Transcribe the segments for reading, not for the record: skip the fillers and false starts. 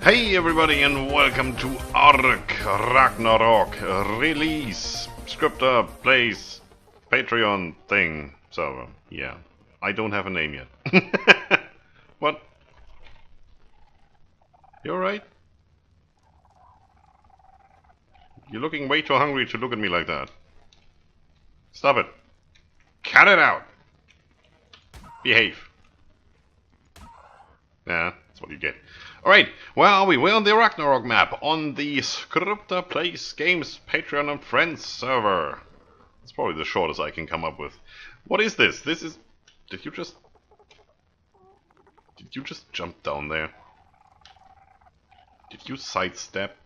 Hey everybody and welcome to ARK Ragnarok release Scryptar plays Patreon thing server. Yeah, I don't have a name yet. What? You alright? You're looking way too hungry to look at me like that. Stop it. Cut it out. Behave. Yeah, that's what you get. Alright, where are we? We're on the Ragnarok map, on the Scryptar Plays Games Patreon and Friends server. That's probably the shortest I can come up with. What is this? This is... Did you just jump down there? Did you sidestep?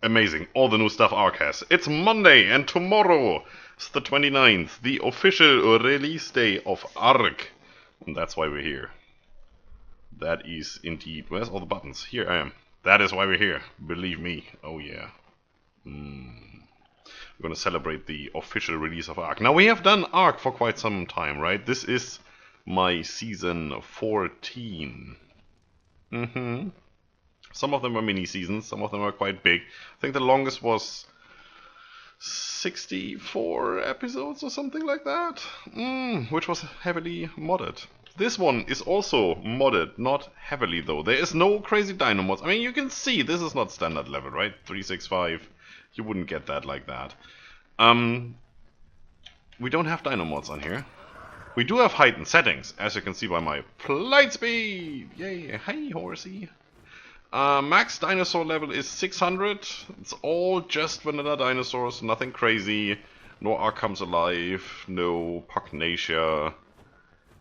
Amazing. All the new stuff ARK has. It's Monday, and tomorrow is the 29th, the official release day of ARK. And that's why we're here. That is indeed... Where's all the buttons? Here I am. That is why we're here. Believe me. Oh yeah. We're going to celebrate the official release of ARK. Now we have done ARK for quite some time, right? This is my season 14. Some of them were mini seasons, some of them were quite big. I think the longest was 64 episodes or something like that. Which was heavily modded. This one is also modded, not heavily though. There is no crazy dino mods. I mean, you can see this is not standard level, right? 365. You wouldn't get that like that. We don't have dino mods on here. We do have heightened settings, as you can see by my flight speed. Yay! Hey, horsey. Max dinosaur level is 600. It's all just vanilla dinosaurs, nothing crazy. No ARK comes alive. No Pugnacia.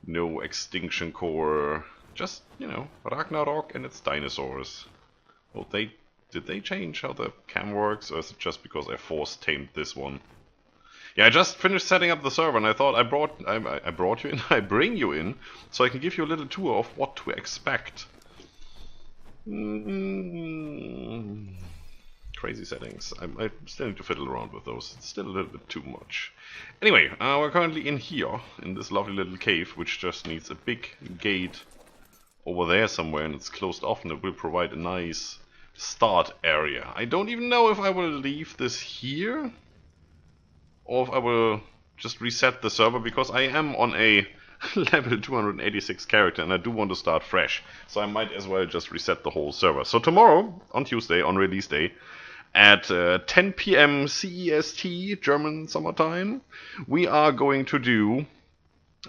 No extinction core, just, you know, Ragnarok and its dinosaurs. Well, did they change how the cam works, or is it just because I force-tamed this one? Yeah, I just finished setting up the server, and I thought I brought you in, I bring you in, so I can give you a little tour of what to expect. Crazy settings. I still need to fiddle around with those. It's still a little bit too much. Anyway, we're currently in here, in this lovely little cave, which just needs a big gate over there somewhere, and it's closed off, and it will provide a nice start area. I don't even know if I will leave this here, or if I will just reset the server, because I am on a level 286 character, and I do want to start fresh, so I might as well just reset the whole server. So tomorrow, on Tuesday, on release day, at 10 PM CEST, German summertime, we are going to do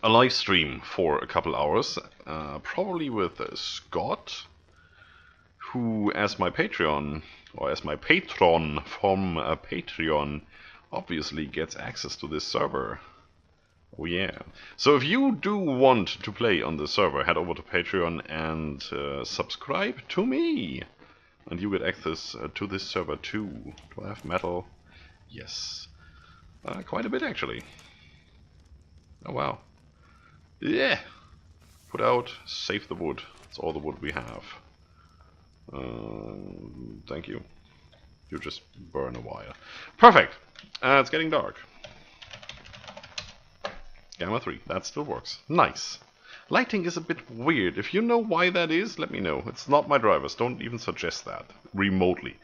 a live stream for a couple hours, probably with Scott, who, as my Patreon, or as my patron from Patreon, obviously gets access to this server. Oh yeah. So if you do want to play on the server, head over to Patreon and subscribe to me. And you get access to this server too. Do I have metal? Yes. Quite a bit actually. Oh wow. Yeah. Put out, save the wood. That's all the wood we have. Thank you. You just burn a wire. Perfect. It's getting dark. Gamma 3, that still works. Nice. Lighting is a bit weird. If you know why that is, let me know. It's not my drivers. Don't even suggest that remotely.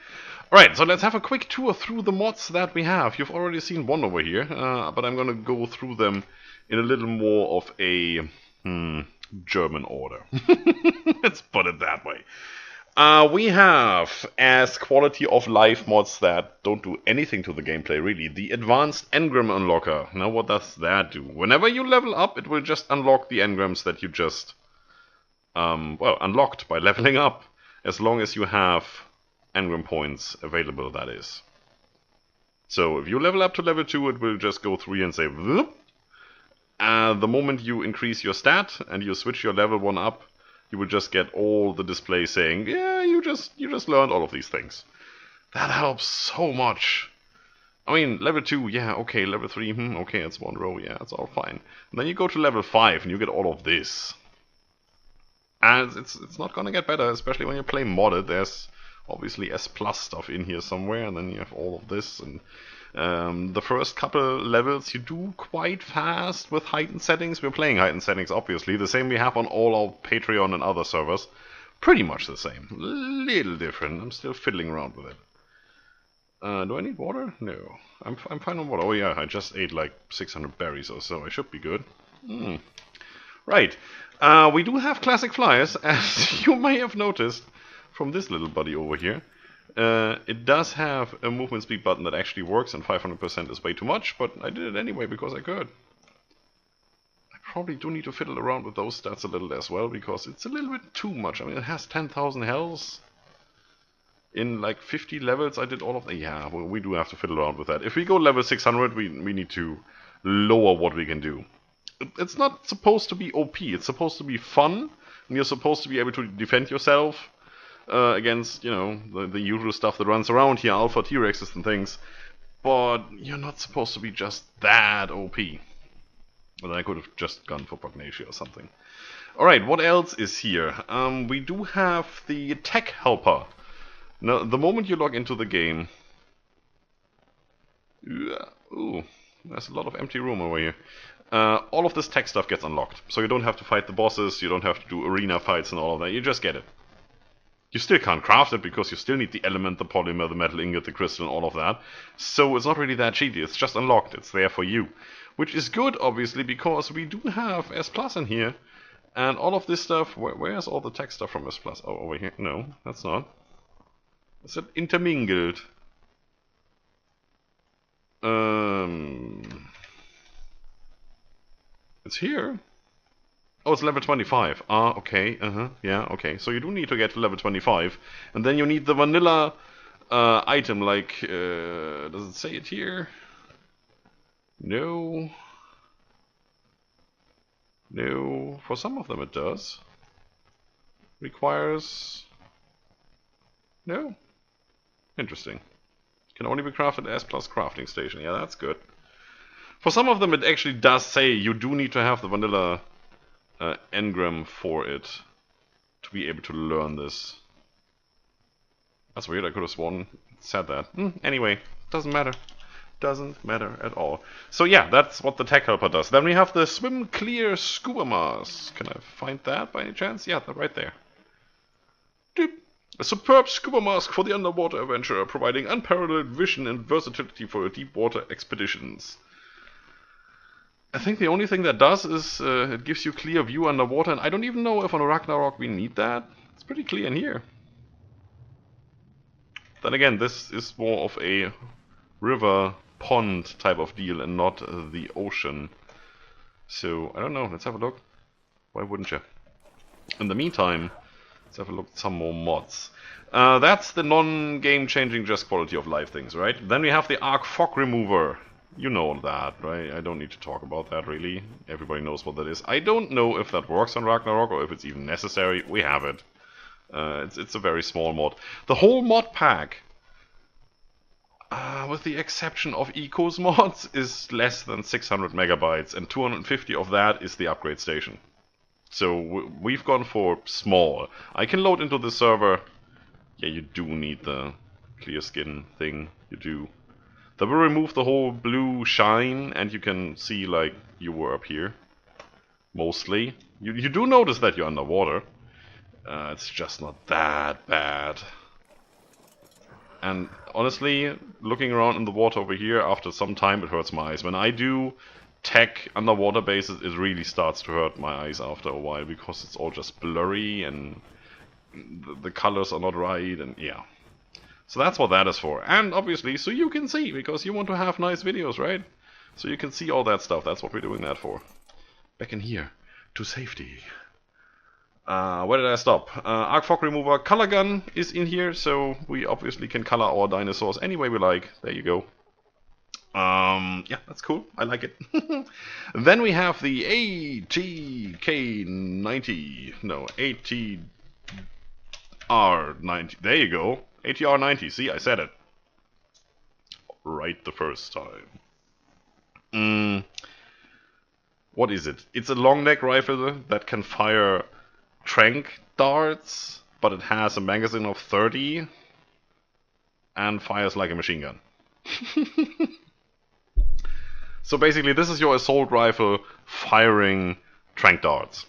Alright, so let's have a quick tour through the mods that we have. You've already seen one over here, but I'm going to go through them in a little more of a German order. Let's put it that way. We have, as quality of life mods that don't do anything to the gameplay really, the Advanced Engram Unlocker. Now what does that do? Whenever you level up, it will just unlock the engrams that you just, unlocked by leveling up. As long as you have engram points available, that is. So if you level up to level 2, it will just go through and say, whoop. The moment you increase your stat and you switch your level 1 up, you will just get all the display saying, yeah, you just learned all of these things. That helps so much. I mean, level 2, yeah, okay, level 3, okay, it's one row, yeah, it's all fine. And then you go to level 5 and you get all of this. And it's not gonna get better, especially when you play modded. There's obviously S+ stuff in here somewhere, and then you have all of this, and the first couple levels you do quite fast with heightened settings. We're playing heightened settings, obviously, the same we have on all our Patreon and other servers. Pretty much the same. A little different. I'm still fiddling around with it. Do I need water? No. I'm fine on water. Oh yeah, I just ate like 600 berries or so. I should be good. Right. We do have classic flyers, as you may have noticed from this little buddy over here. It does have a movement speed button that actually works, and 500% is way too much, but I did it anyway because I could. I probably do need to fiddle around with those stats a little as well, because it's a little bit too much. I mean, it has 10,000 health. In like 50 levels, I did all of that. Yeah, well, we do have to fiddle around with that. If we go level 600, we need to lower what we can do. It's not supposed to be OP. It's supposed to be fun, and you're supposed to be able to defend yourself against, you know, the usual stuff that runs around here, Alpha T-Rexes and things. But you're not supposed to be just that OP. Well, I could have just gone for Pugnacia or something. Alright, what else is here? We do have the tech helper. Now, the moment you log into the game... Ooh, there's a lot of empty room over here. All of this tech stuff gets unlocked. So you don't have to fight the bosses, you don't have to do arena fights and all of that, you just get it. You still can't craft it because you still need the element, the polymer, the metal ingot, the crystal and all of that. So it's not really that cheaty, it's just unlocked, it's there for you. Which is good, obviously, because we do have S Plus in here. And all of this stuff, where's all the tech stuff from S Plus? Oh, over here? No, that's not. Is it intermingled? It's here. Oh, it's level 25. Ah, okay. Yeah, okay. So you do need to get to level 25. And then you need the vanilla item, like... does it say it here? No. No. For some of them it does. Requires... No. Interesting. Can only be crafted as plus crafting station. Yeah, that's good. For some of them it actually does say you do need to have the vanilla engram for it to be able to learn this. That's weird, I could have sworn it said that. Anyway, doesn't matter. Doesn't matter at all. So yeah, that's what the tech helper does. Then we have the swim clear scuba mask. Can I find that by any chance? Yeah, they're right there. Doop. A superb scuba mask for the underwater adventurer, providing unparalleled vision and versatility for deep water expeditions. I think the only thing that does is it gives you clear view underwater, and I don't even know if on Ragnarok we need that. It's pretty clear in here. Then again, this is more of a river pond type of deal and not the ocean. So, I don't know, let's have a look. Why wouldn't you? In the meantime, let's have a look at some more mods. That's the non-game changing, just quality of life things, right? Then we have the ARK fog remover. You know that, right? I don't need to talk about that, really. Everybody knows what that is. I don't know if that works on Ragnarok or if it's even necessary. We have it. It's a very small mod. The whole mod pack, with the exception of Eco's mods, is less than 600 megabytes, and 250 of that is the upgrade station. So we've gone for small. I can load into the server. Yeah, you do need the clear skin thing. You do. That will remove the whole blue shine, and you can see, like, you were up here. Mostly. You do notice that you're underwater. It's just not that bad. And honestly, looking around in the water over here, after some time it hurts my eyes. When I do tech underwater bases, it really starts to hurt my eyes after a while, because it's all just blurry, and the colors are not right, and yeah. So that's what that is for. And obviously, so you can see, because you want to have nice videos, right? So you can see all that stuff. That's what we're doing that for. Back in here, to safety. Where did I stop? ARK fog remover color gun is in here, so we obviously can color our dinosaurs any way we like. There you go. Yeah, that's cool. I like it. Then we have the ATK90. No, ATR90. There you go. ATR90, see, I said it. Right the first time. What is it? It's a long neck rifle that can fire trank darts, but it has a magazine of 30 and fires like a machine gun. So basically this is your assault rifle firing trank darts.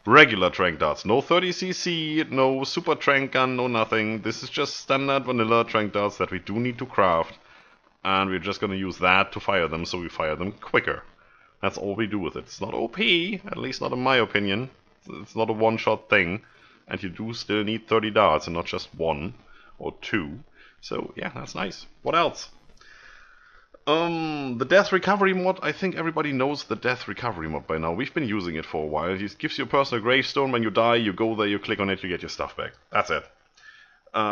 Regular trank darts. No 30cc, no super trank gun, no nothing. This is just standard vanilla trank darts that we do need to craft. And we're just gonna use that to fire them, so we fire them quicker. That's all we do with it. It's not OP, at least not in my opinion. It's not a one-shot thing. And you do still need 30 darts and not just 1 or 2. So yeah, that's nice. What else? The death recovery mod, I think everybody knows the death recovery mod by now. We've been using it for a while. It gives you a personal gravestone. When you die, you go there, you click on it, you get your stuff back. That's it.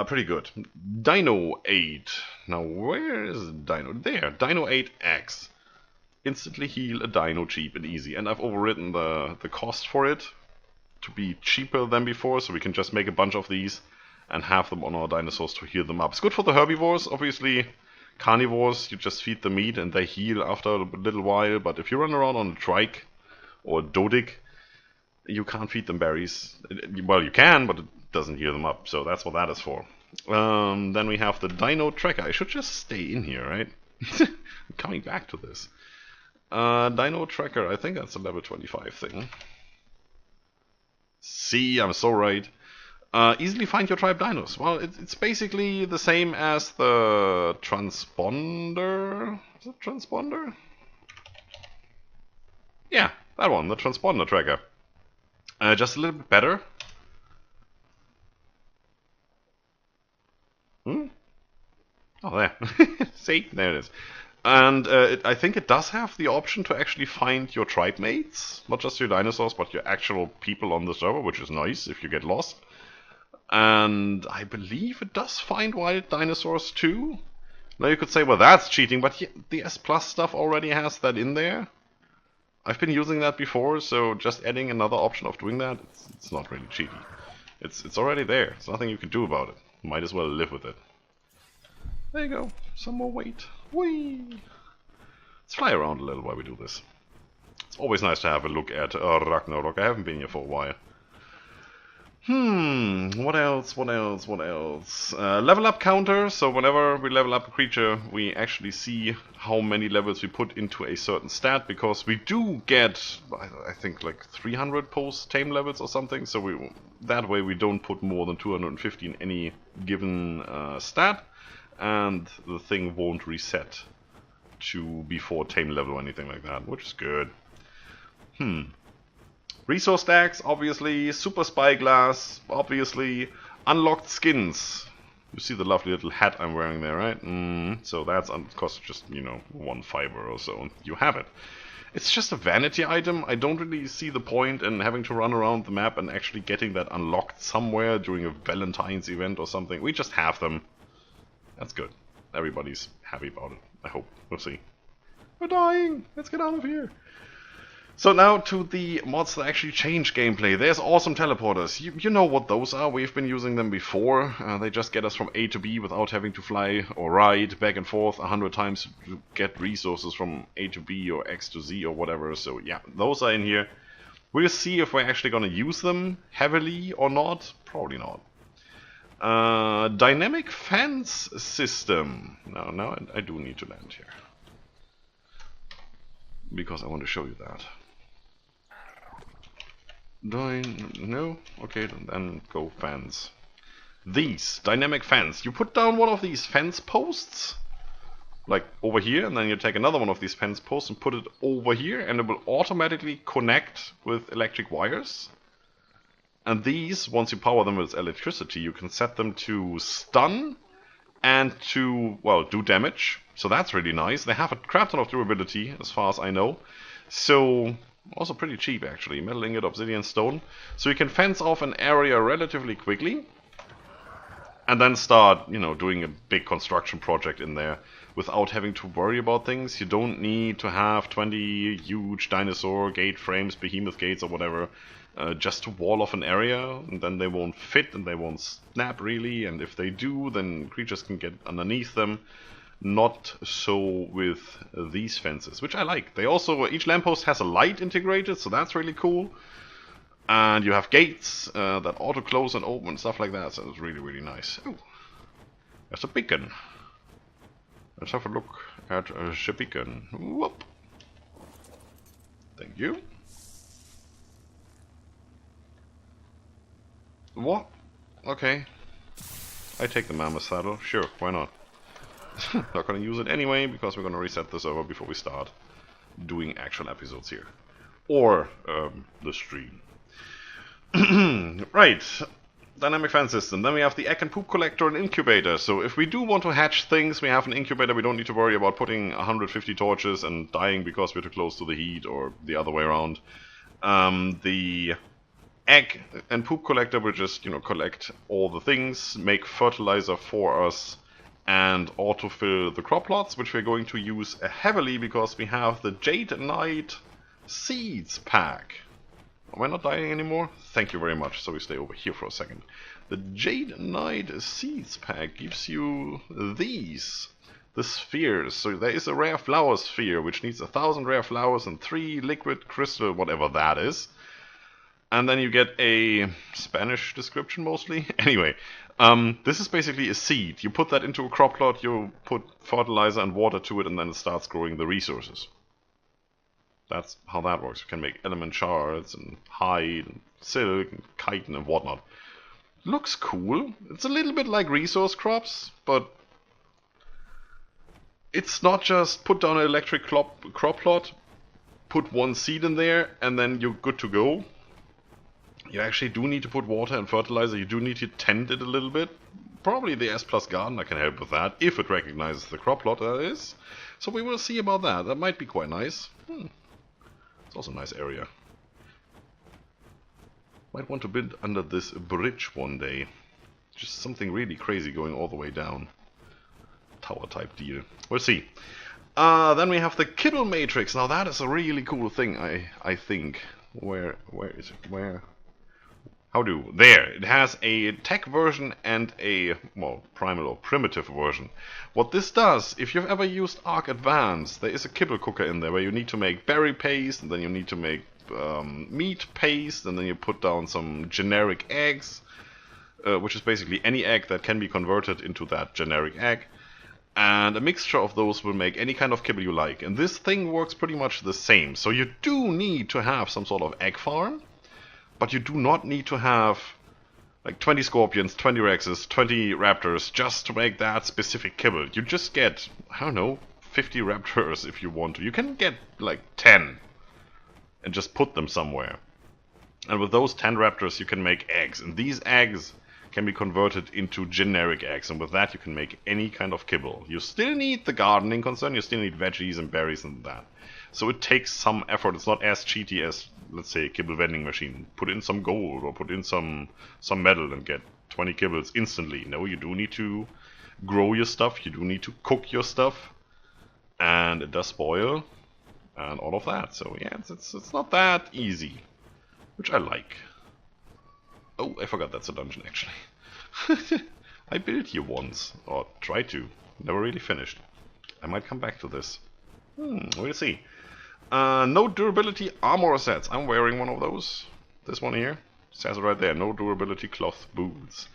Pretty good. Dino 8. Now, where is Dino? There, Dino 8X. Instantly heal a dino cheap and easy. And I've overridden the cost for it to be cheaper than before, so we can just make a bunch of these and have them on our dinosaurs to heal them up. It's good for the herbivores, obviously. Carnivores, you just feed the meat and they heal after a little while, but if you run around on a trike or a dodic, you can't feed them berries. Well, you can, but it doesn't heal them up, so that's what that is for. Then we have the Dino Tracker. I should just stay in here, right? I'm coming back to this. Dino Tracker, I think that's a level 25 thing. See, I'm so right. Easily find your tribe dinos. Well, it's basically the same as the transponder. Is it transponder? Yeah, that one, the transponder tracker. Just a little bit better. Oh, there. See, there it is. And I think it does have the option to actually find your tribe mates. Not just your dinosaurs, but your actual people on the server, which is nice if you get lost. And I believe it does find wild dinosaurs too. Now you could say, well, that's cheating, but yeah, the S Plus stuff already has that in there. I've been using that before, so just adding another option of doing that, it's not really cheating. It's already there. There's nothing you can do about it. Might as well live with it. There you go. Some more weight. Whee! Let's fly around a little while we do this. It's always nice to have a look at Ragnarok. I haven't been here for a while. What else? Level up counter, so whenever we level up a creature, we actually see how many levels we put into a certain stat, because we do get, I think, like 300 post-tame levels or something, so that way we don't put more than 250 in any given stat, and the thing won't reset to before tame level or anything like that, which is good. Resource stacks, obviously. Super spyglass, obviously. Unlocked skins. You see the lovely little hat I'm wearing there, right? So that's costs just, 1 fiber or so, and you have it. It's just a vanity item. I don't really see the point in having to run around the map and actually getting that unlocked somewhere during a Valentine's event or something. We just have them. That's good. Everybody's happy about it, I hope. We'll see. We're dying! Let's get out of here! So now to the mods that actually change gameplay. There's awesome teleporters. You know what those are. We've been using them before. They just get us from A to B without having to fly or ride back and forth 100 times to get resources from A to B or X to Z or whatever. So yeah, those are in here. We'll see if we're actually going to use them heavily or not. Probably not. Dynamic fence system. Now I do need to land here, because I want to show you that. No? Okay, then go fence. These dynamic fence. You put down one of these fence posts, like over here, and then you take another one of these fence posts and put it over here, and it will automatically connect with electric wires. And these, once you power them with electricity, you can set them to stun and to, well, do damage. So that's really nice. They have a crap ton of durability, as far as I know. So, also pretty cheap actually. Metal ingot, obsidian, stone. So you can fence off an area relatively quickly, and then start, doing a big construction project in there without having to worry about things. You don't need to have 20 huge dinosaur gate frames, behemoth gates or whatever, just to wall off an area, and then they won't fit and they won't snap really, and if they do, then creatures can get underneath them. Not so with these fences, which I like. They also, each lamppost has a light integrated, so that's really cool. And you have gates that auto-close and open and stuff like that, so it's really, really nice. Oh, there's a beacon. Let's have a look at the beacon. Whoop. Thank you. What? Okay. I take the mammoth saddle. Sure, why not? Not gonna use it anyway, because we're gonna reset the server before we start doing actual episodes here. Or, the stream. Right. Dynamic fan system. Then we have the egg and poop collector and incubator. So if we do want to hatch things, we have an incubator. We don't need to worry about putting 150 torches and dying because we're too close to the heat, or the other way around. The egg and poop collector will just, collect all the things, make fertilizer for us, and autofill the crop plots, which we're going to use heavily because we have the Jade Knight Seeds pack. Am I not dying anymore? Thank you very much. So we stay over here for a second. The Jade Knight Seeds pack gives you these. The spheres. So there is a rare flower sphere, which needs 1,000 rare flowers and 3 liquid crystal, whatever that is. And then you get a Spanish description mostly. Anyway, this is basically a seed. You put that into a crop plot, you put fertilizer and water to it, and then it starts growing the resources. That's how that works. You can make element shards and hide and silk and chitin and whatnot. Looks cool. It's a little bit like resource crops, but it's not just put down an electric crop plot, put one seed in there, and then you're good to go. You actually do need to put water and fertilizer. You do need to tend it a little bit. Probably the S+ gardener can help with that, if it recognizes the crop plot, that is. So we will see about that. That might be quite nice. It's also a nice area. Might want to build under this bridge one day. Just something really crazy going all the way down. Tower type deal. We'll see. Then we have the kibble matrix. Now that is a really cool thing, I think. Where is it? Where? How do? There. It has a tech version and a, well, primal or primitive version. What this does, if you've ever used ARK Advanced, there is a kibble cooker in there where you need to make berry paste, and then you need to make meat paste, and then you put down some generic eggs, which is basically any egg that can be converted into that generic egg. And a mixture of those will make any kind of kibble you like. And this thing works pretty much the same. So you do need to have some sort of egg farm, but you do not need to have like 20 scorpions, 20 rexes, 20 raptors just to make that specific kibble. You just get, I don't know, 50 raptors if you want to. You can get like 10 and just put them somewhere. And with those 10 raptors you can make eggs. And these eggs can be converted into generic eggs, and with that you can make any kind of kibble. You still need the gardening concern, you still need veggies and berries and that. So it takes some effort. It's not as cheaty as, let's say, a kibble vending machine. Put in some gold or put in some metal and get 20 kibbles instantly. No, you do need to grow your stuff, you do need to cook your stuff, and it does spoil, and all of that. So yeah, it's not that easy, which I like. Oh, I forgot that's a dungeon, actually. I built here once, or tried to. Never really finished. I might come back to this. We'll see. No durability armor sets. I'm wearing one of those. This one here. Says it right there. No durability cloth boots.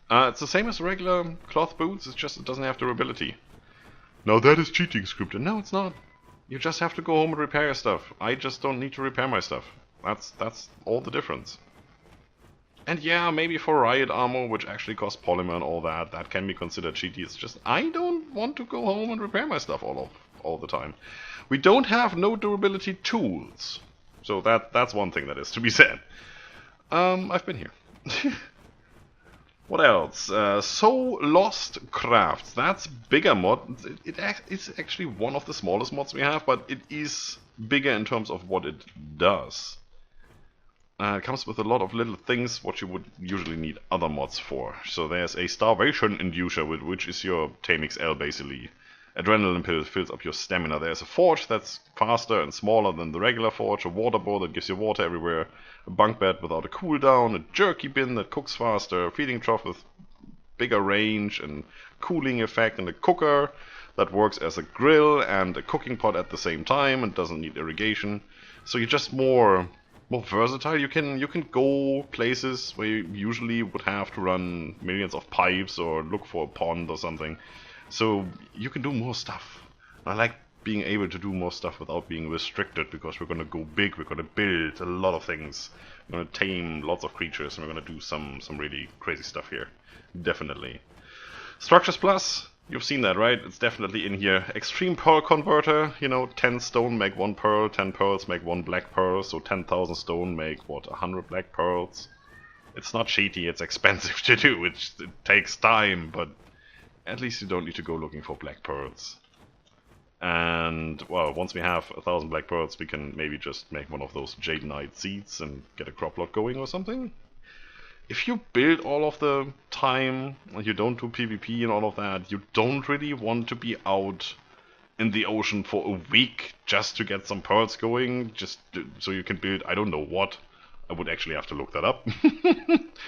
It's the same as regular cloth boots, it's just it doesn't have durability. Now that is cheating, Scryptar. No, it's not. You just have to go home and repair your stuff. I just don't need to repair my stuff. That's all the difference. And yeah, maybe for riot armor, which actually costs polymer and all that, that can be considered cheaty. It's just, I don't want to go home and repair my stuff all the time. We don't have no durability tools. So that's one thing that is to be said. I've been here. What else? So Lost Crafts. That's bigger mod. It's actually one of the smallest mods we have, but it is bigger in terms of what it does. It comes with a lot of little things what you would usually need other mods for. So there's a starvation inducer, which is your TameXL basically. Adrenaline pill fills up your stamina. There's a forge that's faster and smaller than the regular forge, a water bowl that gives you water everywhere, a bunk bed without a cooldown, a jerky bin that cooks faster, a feeding trough with bigger range and cooling effect, and a cooker that works as a grill and a cooking pot at the same time and doesn't need irrigation. So you're just more versatile. You can go places where you usually would have to run millions of pipes or look for a pond or something. So you can do more stuff. I like being able to do more stuff without being restricted, because we're gonna go big, we're gonna build a lot of things, we're gonna tame lots of creatures, and we're gonna do some really crazy stuff here. Definitely. Structures Plus, you've seen that, right? It's definitely in here. Extreme Pearl Converter, you know, 10 stone make 1 pearl, 10 pearls make 1 black pearl, so 10,000 stone make, what, 100 black pearls? It's not cheaty, it's expensive to do, it takes time, but at least you don't need to go looking for black pearls. And, well, once we have 1,000 black pearls, we can maybe just make one of those Jade Knight seeds and get a crop lot going or something. If you build all of the time, and you don't do PvP and all of that, you don't really want to be out in the ocean for a week just to get some pearls going, just so you can build I don't know what. I would actually have to look that up.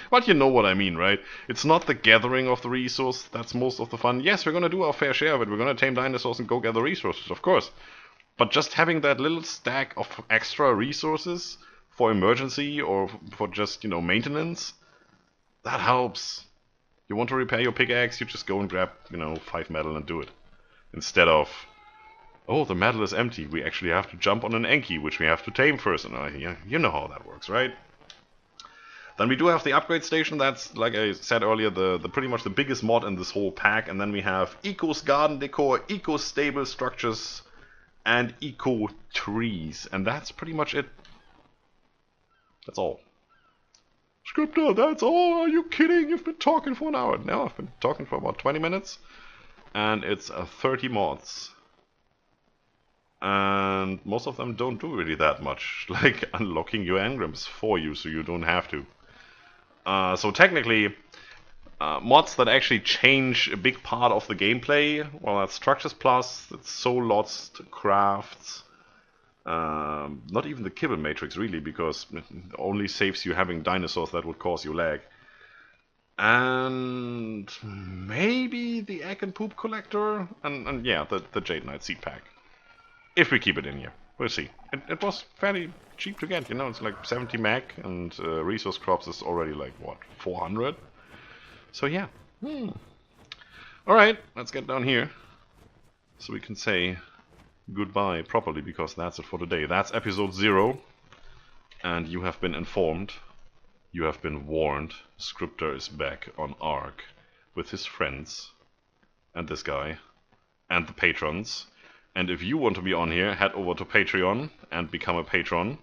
But you know what I mean, right? It's not the gathering of the resource that's most of the fun. Yes, we're gonna do our fair share of it. We're gonna tame dinosaurs and go gather resources, of course. But just having that little stack of extra resources for emergency or for just, you know, maintenance, that helps. You want to repair your pickaxe, you just go and grab, you know, 5 metal and do it. Instead of, oh, the metal is empty, we actually have to jump on an Enki, which we have to tame first. And you know how that works, right? Then we do have the upgrade station. That's, like I said earlier, the pretty much the biggest mod in this whole pack. And then we have Eco's Garden Decor, Eco Stable Structures, and Eco Trees. And that's pretty much it. That's all. Scryptar, that's all? Are you kidding? You've been talking for an hour. No, I've been talking for about 20 minutes. And it's 30 mods. And most of them don't do really that much, like unlocking your engrams for you so you don't have to. So technically, mods that actually change a big part of the gameplay, well, that's Structures Plus, that's Soul Lost, Crafts, not even the Kibble Matrix really, because it only saves you having dinosaurs that would cause you lag. And maybe the Egg and Poop Collector, and yeah, the Jade Knight Seed Pack. If we keep it in here. We'll see. It was fairly cheap to get, you know, it's like 70 meg, and resource crops is already like, what, 400? So yeah. Alright, let's get down here. So we can say goodbye properly, because that's it for today. That's episode 0. And you have been informed. You have been warned. Scryptar is back on ARK with his friends. And this guy. And the patrons. And if you want to be on here, head over to Patreon and become a patron.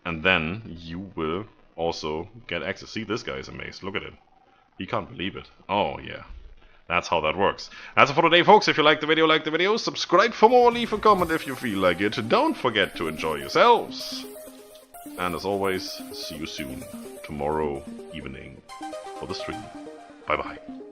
And then you will also get access. See, this guy is amazed. Look at it. He can't believe it. Oh, yeah. That's how that works. That's it for today, folks. If you like the video, subscribe for more, leave a comment if you feel like it. Don't forget to enjoy yourselves. And as always, see you soon. Tomorrow evening for the stream. Bye-bye.